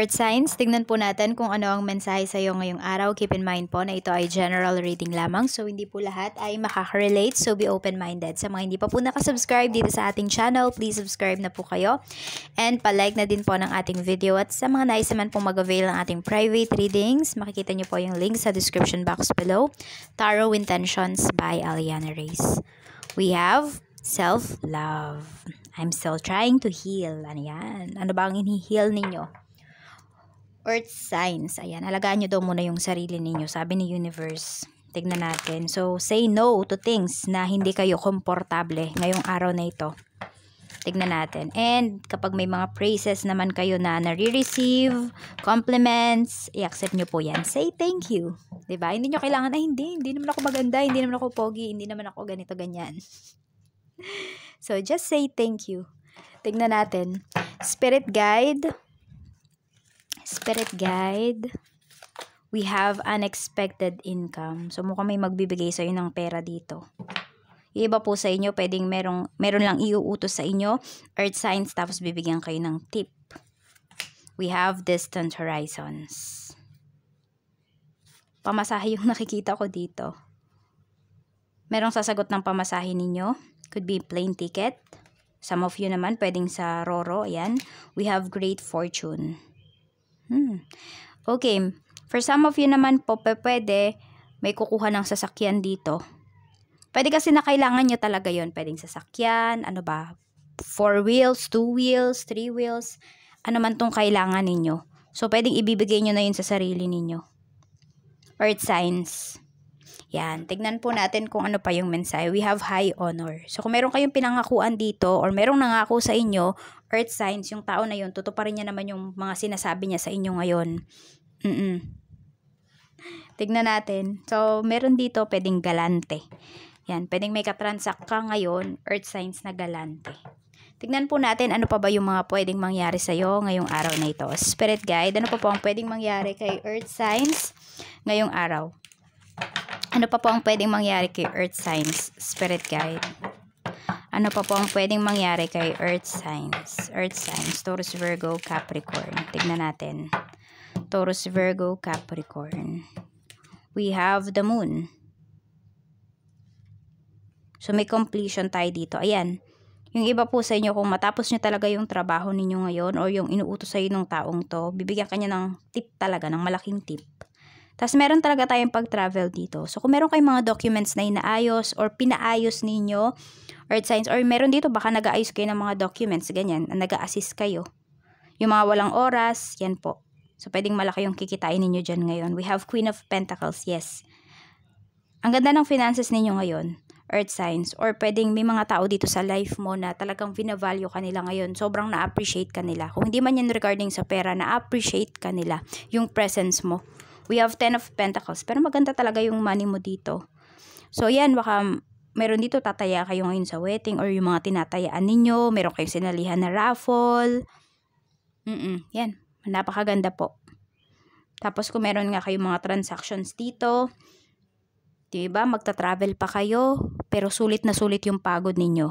Earth signs, tignan po natin kung ano ang mensahe sa iyo ngayong araw. Keep in mind po na ito ay general reading lamang. So, hindi po lahat ay makaka-relate. So, be open-minded. Sa mga hindi pa po nakasubscribe dito sa ating channel, please subscribe na po kayo. And palike na din po ng ating video. At sa mga nais naman pong mag-avail ng ating private readings, makikita nyo po yung link sa description box below. Tarot Intentions by Aliana Reyes. We have self-love. I'm still trying to heal. Ano yan? Ano ba ang ini-heal ninyo? Earth signs. Ayan, alagaan nyo daw muna yung sarili ninyo. Sabi ni Universe. Tignan natin. So, say no to things na hindi kayo komportable ngayong araw na ito. Tignan natin. And kapag may mga praises naman kayo na nare-receive, compliments, i-accept nyo po yan. Say thank you. Diba? Hindi nyo kailangan, hindi naman ako maganda, hindi naman ako pogi, hindi naman ako ganito, ganyan. So, just say thank you. Tignan natin. Spirit guide. Spirit guide, we have unexpected income. So, mukhang may magbibigay sa inyo ng pera dito. Yung iba po sa inyo, pwedeng meron lang iuutos sa inyo, earth signs, tapos bibigyan kayo ng tip. We have distant horizons. Pamasahe yung nakikita ko dito. Merong sasagot ng pamasahe ninyo. Could be plane ticket. Some of you naman, pwedeng sa Roro. Ayan. We have great fortune. Okay, for some of you naman po, pwede may kukuha ng sasakyan dito. Pwede kasi na kailangan nyo talaga yon. Pwedeng sasakyan, ano ba, 4 wheels, 2 wheels, 3 wheels, ano man tong kailangan ninyo. So, pwedeng ibibigay nyo na yun sa sarili ninyo. Earth signs. Yan, tignan po natin kung ano pa yung mensahe. We have high honor. So, kung meron kayong pinangakuan dito or merong nangako sa inyo, earth signs, yung tao na yun, tutuparin niya naman yung mga sinasabi niya sa inyo ngayon. Tignan natin. So, meron dito pwedeng galante. Yan, pwedeng may katransak ka ngayon, earth signs na galante. Tignan po natin ano pa ba yung mga pwedeng mangyari sa iyo ngayong araw na ito. Spirit guide, ano pa po ang pwedeng mangyari kay earth signs ngayong araw? Ano pa po ang pwedeng mangyari kay earth signs? Spirit guide. Ano pa po ang pwedeng mangyari kay earth signs? Earth signs, Taurus, Virgo, Capricorn. Tignan natin. Taurus, Virgo, Capricorn. We have the moon. So, may completion tayo dito. Ayan. Yung iba po sa inyo, kung matapos nyo talaga yung trabaho ninyo ngayon o yung inuutos sa'yo ng taong to, bibigyan kanya ng tip talaga, ng malaking tip. Tapos, meron talaga tayong pag-travel dito. So, kung meron kayong mga documents na inaayos or pinaayos ninyo, earth signs, or meron dito, baka nag-aayos kayo ng mga documents, ganyan, nag-a-assist kayo. Yung mga walang oras, yan po. So, pwedeng malaki yung kikitain ninyo dyan ngayon. We have Queen of Pentacles, yes. Ang ganda ng finances ninyo ngayon, earth signs, or pwedeng may mga tao dito sa life mo na talagang vina-value ka nila ngayon. Sobrang na-appreciate ka nila. Kung hindi man yan regarding sa pera, na-appreciate ka nila yung presence mo. We have 10 of Pentacles. Pero maganda talaga yung money mo dito. So, yan. Baka meron dito tataya kayo ngayon sa wedding or yung mga tinatayaan ninyo. Meron kayong sinalihan na raffle. Yan. Napakaganda po. Tapos, kung meron nga kayong mga transactions dito, diba? Magta-travel pa kayo. Pero sulit na sulit yung pagod ninyo.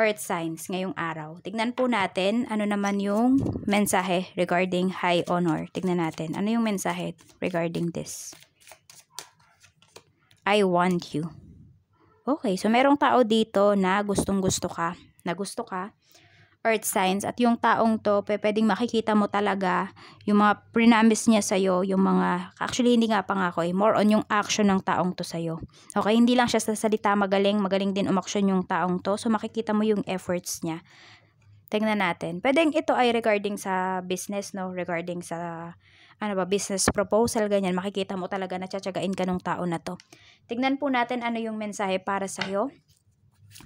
Earth signs ngayong araw. Tignan po natin ano naman yung mensahe regarding high honor. Tignan natin. Ano yung mensahe regarding this? I want you. Okay, so merong tao dito na gustong-gusto ka. Na gusto ka. Earth signs. At yung taong to, pwedeng makikita mo talaga yung mga prinamis niya sa'yo, yung mga, actually hindi nga pangako eh, more on yung action ng taong to sa'yo. Okay, hindi lang siya sa salita magaling din umaksyon yung taong to, so makikita mo yung efforts niya. Tingnan natin. Pwedeng ito ay regarding sa business, no? Regarding sa, business proposal, ganyan. Makikita mo talaga na tsatsagain ka ng tao na to. Tignan po natin ano yung mensahe para sa'yo.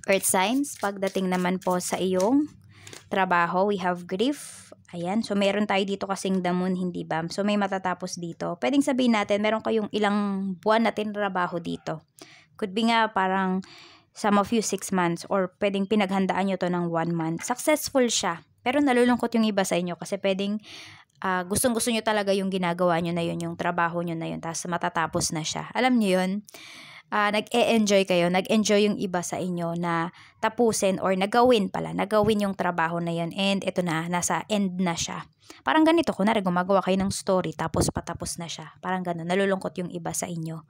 Earth signs, pagdating naman po sa iyong trabaho, we have grief. Ayan. So, meron tayo dito kasing the moon, hindi ba? So, may matatapos dito. Pwedeng sabihin natin, meron kayong ilang buwan na tinrabaho dito. Could be nga parang some of you 6 months or pwedeng pinaghandaan nyo to ng 1 month. Successful siya. Pero nalulungkot yung iba sa inyo kasi pwedeng gustong-gusto nyo talaga yung ginagawa nyo na yun, yung trabaho nyo na yun. Tapos matatapos na siya. Alam nyo yun? nag-e-enjoy kayo, nag-enjoy yung iba sa inyo na tapusin or nagawin yung trabaho na yun. And ito na, nasa end na siya. Parang ganito, kunwari gumagawa kayo ng story tapos patapos na siya. Parang gano'n, nalulungkot yung iba sa inyo.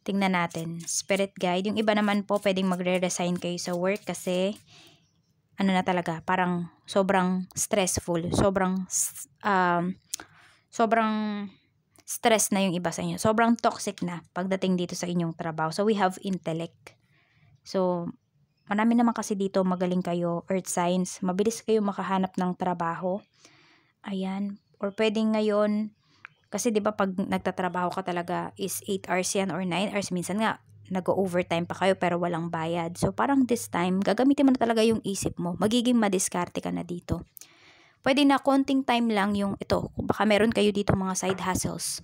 Tingnan natin, spirit guide. Yung iba naman po, pwedeng magre-resign kayo sa work kasi ano na talaga, parang sobrang stressful, sobrang stress na yung iba sa inyo. Sobrang toxic na pagdating dito sa inyong trabaho. So, we have intellect. So, marami naman kasi dito magaling kayo, earth signs. Mabilis kayo makahanap ng trabaho. Ayan. Or pwedeng ngayon, kasi di ba pag nagtatrabaho ka talaga is 8 hours yan or 9 hours. Minsan nga, nag-overtime pa kayo pero walang bayad. So, parang this time, gagamitin mo na talaga yung isip mo. Magiging madiskarte ka na dito. Pwede na konting time lang yung ito. Baka meron kayo dito mga side hustles.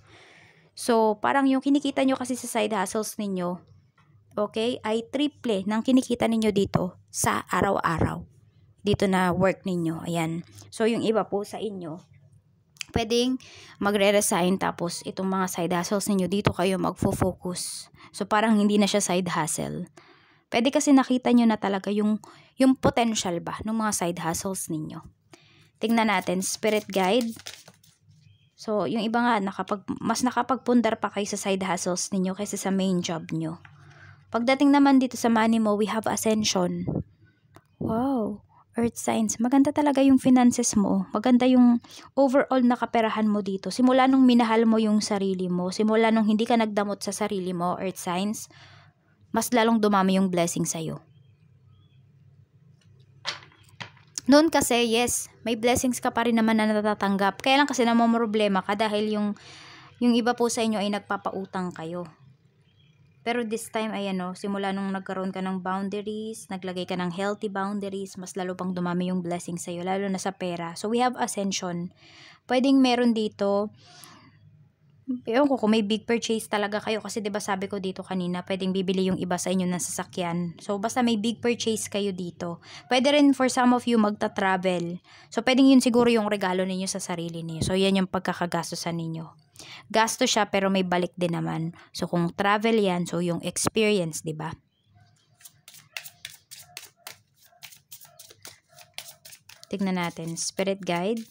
So, parang yung kinikita nyo kasi sa side hustles ninyo, okay, ay triple ng kinikita ninyo dito sa araw-araw. Dito na work ninyo. Ayan. So, yung iba po sa inyo, pwedeng magre-resign tapos itong mga side hustles ninyo, dito kayo magfo-focus. So, parang hindi na siya side hustle. Pwede kasi nakita nyo na talaga yung potential ba ng mga side hustles ninyo. Tingnan natin, spirit guide. So, yung iba nga, mas nakapagpundar pa kayo sa side hustles ninyo kaysa sa main job nyo. Pagdating naman dito sa money mo, we have ascension. Wow, earth signs. Maganda talaga yung finances mo. Maganda yung overall na kaperahan mo dito. Simula nung minahal mo yung sarili mo, simula nung hindi ka nagdamot sa sarili mo, earth signs, mas lalong dumami yung blessing sa'yo. Noon kasi, yes, may blessings ka pa rin naman na natatanggap. Kaya lang kasi namomroblema ka dahil yung iba po sa inyo ay nagpapautang kayo. Pero this time, ayan o, simula nung nagkaroon ka ng boundaries, naglagay ka ng healthy boundaries, mas lalo pang dumami yung blessing sa'yo, lalo na sa pera. So, we have ascension. Pwedeng meron dito, ewan ko kung may big purchase talaga kayo kasi 'di ba sabi ko dito kanina, pwedeng bibili yung iba sa inyo ng sasakyan. So basta may big purchase kayo dito. Pwede rin for some of you magta-travel. So pwedeng yun siguro yung regalo ninyo sa sarili niyo. So yan yung pagkakagastosan ninyo. Gasto siya pero may balik din naman. So kung travel yan, so yung experience, 'di ba? Tignan natin, spirit guide.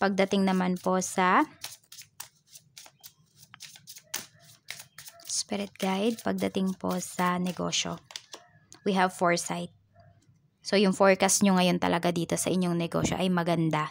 Pagdating naman po sa spirit guide, pagdating po sa negosyo, we have foresight. So, yung forecast nyo ngayon talaga dito sa inyong negosyo ay maganda.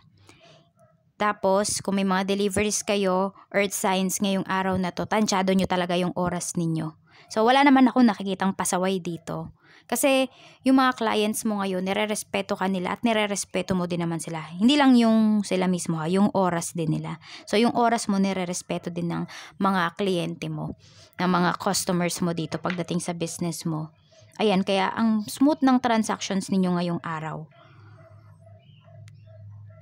Tapos, kung may mga deliveries kayo, earth signs ngayong araw na to, tansyado nyo talaga yung oras ninyo. So, wala naman ako nakikitang pasaway dito. Kasi, yung mga clients mo ngayon, nire-respeto ka nila at nire-respeto mo din naman sila. Hindi lang yung sila mismo, yung oras din nila. So, yung oras mo, nire-respeto din ng mga kliyente mo, ng mga customers mo dito pagdating sa business mo. Ayan, kaya ang smooth ng transactions ninyo ngayong araw.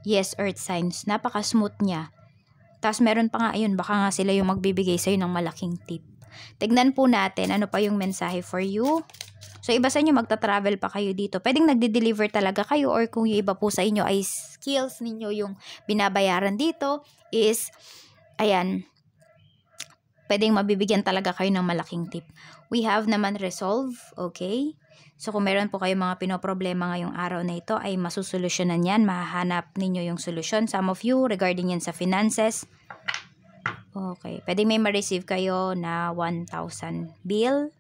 Yes, earth signs, napaka-smooth niya. Tapos meron pa nga, ayun, baka nga sila yung magbibigay sa'yo ng malaking tip. Tignan po natin, ano pa yung mensahe for you. So, iba sa inyo, magta-travel pa kayo dito. Pwedeng nagde-deliver talaga kayo or kung yung iba po sa inyo ay skills ninyo yung binabayaran dito is, ayan, pwedeng mabibigyan talaga kayo ng malaking tip. We have naman resolve, okay? So, kung meron po kayong mga pinoproblema ngayong araw na ito, ay masusolusyonan yan. Mahahanap ninyo yung solusyon. Some of you, regarding yan sa finances. Okay. Pwede may ma-receive kayo na 1,000 bill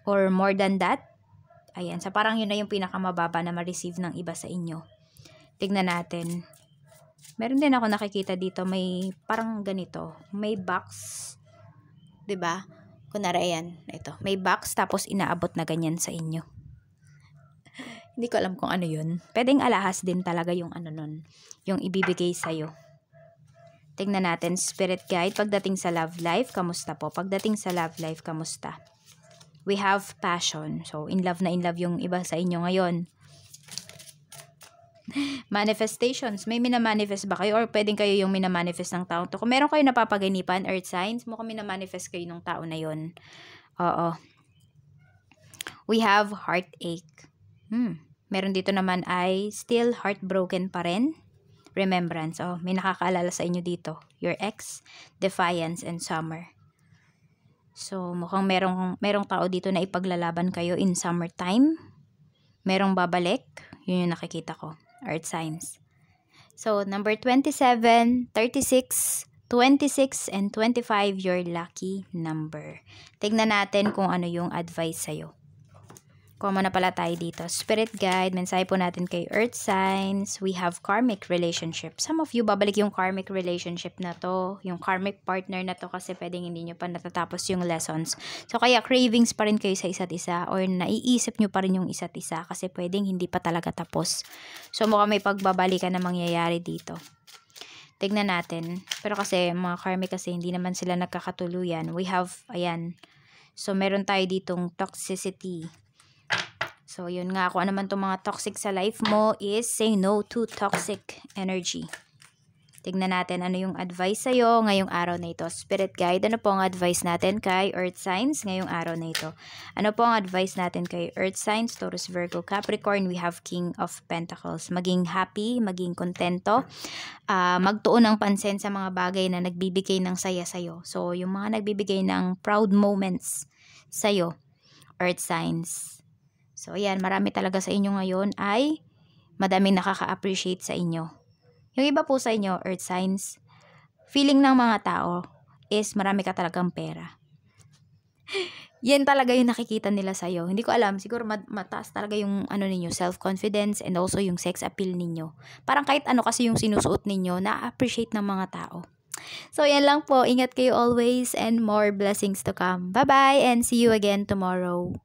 or more than that. Ayan. So, parang yun na yung pinakamababa na ma-receive ng iba sa inyo. Tignan natin. Meron din ako nakikita dito, may parang ganito, may box, 'di ba? Kunwari ayan, ito, may box tapos inaabot na ganyan sa inyo. Hindi ko alam kung ano 'yun. Pwedeng alahas din talaga yung ano nun, yung ibibigay sa iyo. Tingnan natin, spirit guide, pagdating sa love life, kamusta po? Pagdating sa love life, kamusta? We have passion. So, in love yung iba sa inyo ngayon. Manifestations. May minamanifest ba kayo? Or pwedeng kayo yung minamanifest ng tao to? Kung meron kayo napapaginipan, earth signs, mukhang minamanifest kayo ng tao na yun. Oo. We have heartache. Meron dito naman ay still heartbroken pa rin. Remembrance. Oh, may nakakaalala sa inyo dito. Your ex, defiance, and summer. So, mukhang merong tao dito na ipaglalaban kayo in summertime. Merong babalik. Yun yung nakikita ko. Earth signs. So, number 27, 36, 26, and 25, your lucky number. Tignan natin kung ano yung advice sa'yo. Common na pala tayo dito. Spirit guide, mensahe po natin kay earth signs. We have karmic relationship. Some of you, babalik yung karmic relationship na to. Yung karmic partner na to kasi pwedeng hindi nyo pa natatapos yung lessons. So, kaya cravings pa rin kayo sa isa't isa or naiisip nyo pa rin yung isa't isa kasi pwedeng hindi pa talaga tapos. So, mukhang may pagbabalikan na mangyayari dito. Tignan natin. Pero kasi, mga karmic kasi hindi naman sila nagkakatuluyan. We have, ayan. So, meron tayo ditong toxicity. So, yun nga, kung ano man itong mga toxic sa life mo is say no to toxic energy. Tignan natin ano yung advice sa'yo ngayong araw na ito. Spirit guide, ano po ang advice natin kay earth signs ngayong araw na ito? Ano po ang advice natin kay earth signs, Taurus, Virgo, Capricorn? We have King of Pentacles. Maging happy, maging kontento, magtuon ng pansin sa mga bagay na nagbibigay ng saya sa'yo. So, yung mga nagbibigay ng proud moments sa'yo, earth signs. So, ayan, marami talaga sa inyo ngayon ay madaming nakaka-appreciate sa inyo. Yung iba po sa inyo, earth signs, feeling ng mga tao is marami ka talagang pera. Yan talaga yung nakikita nila sa'yo. Hindi ko alam, siguro mataas talaga yung ano ninyo, self-confidence and also yung sex appeal ninyo. Parang kahit ano kasi yung sinusuot ninyo, na-appreciate ng mga tao. So, yan lang po. Ingat kayo always and more blessings to come. Bye-bye and see you again tomorrow.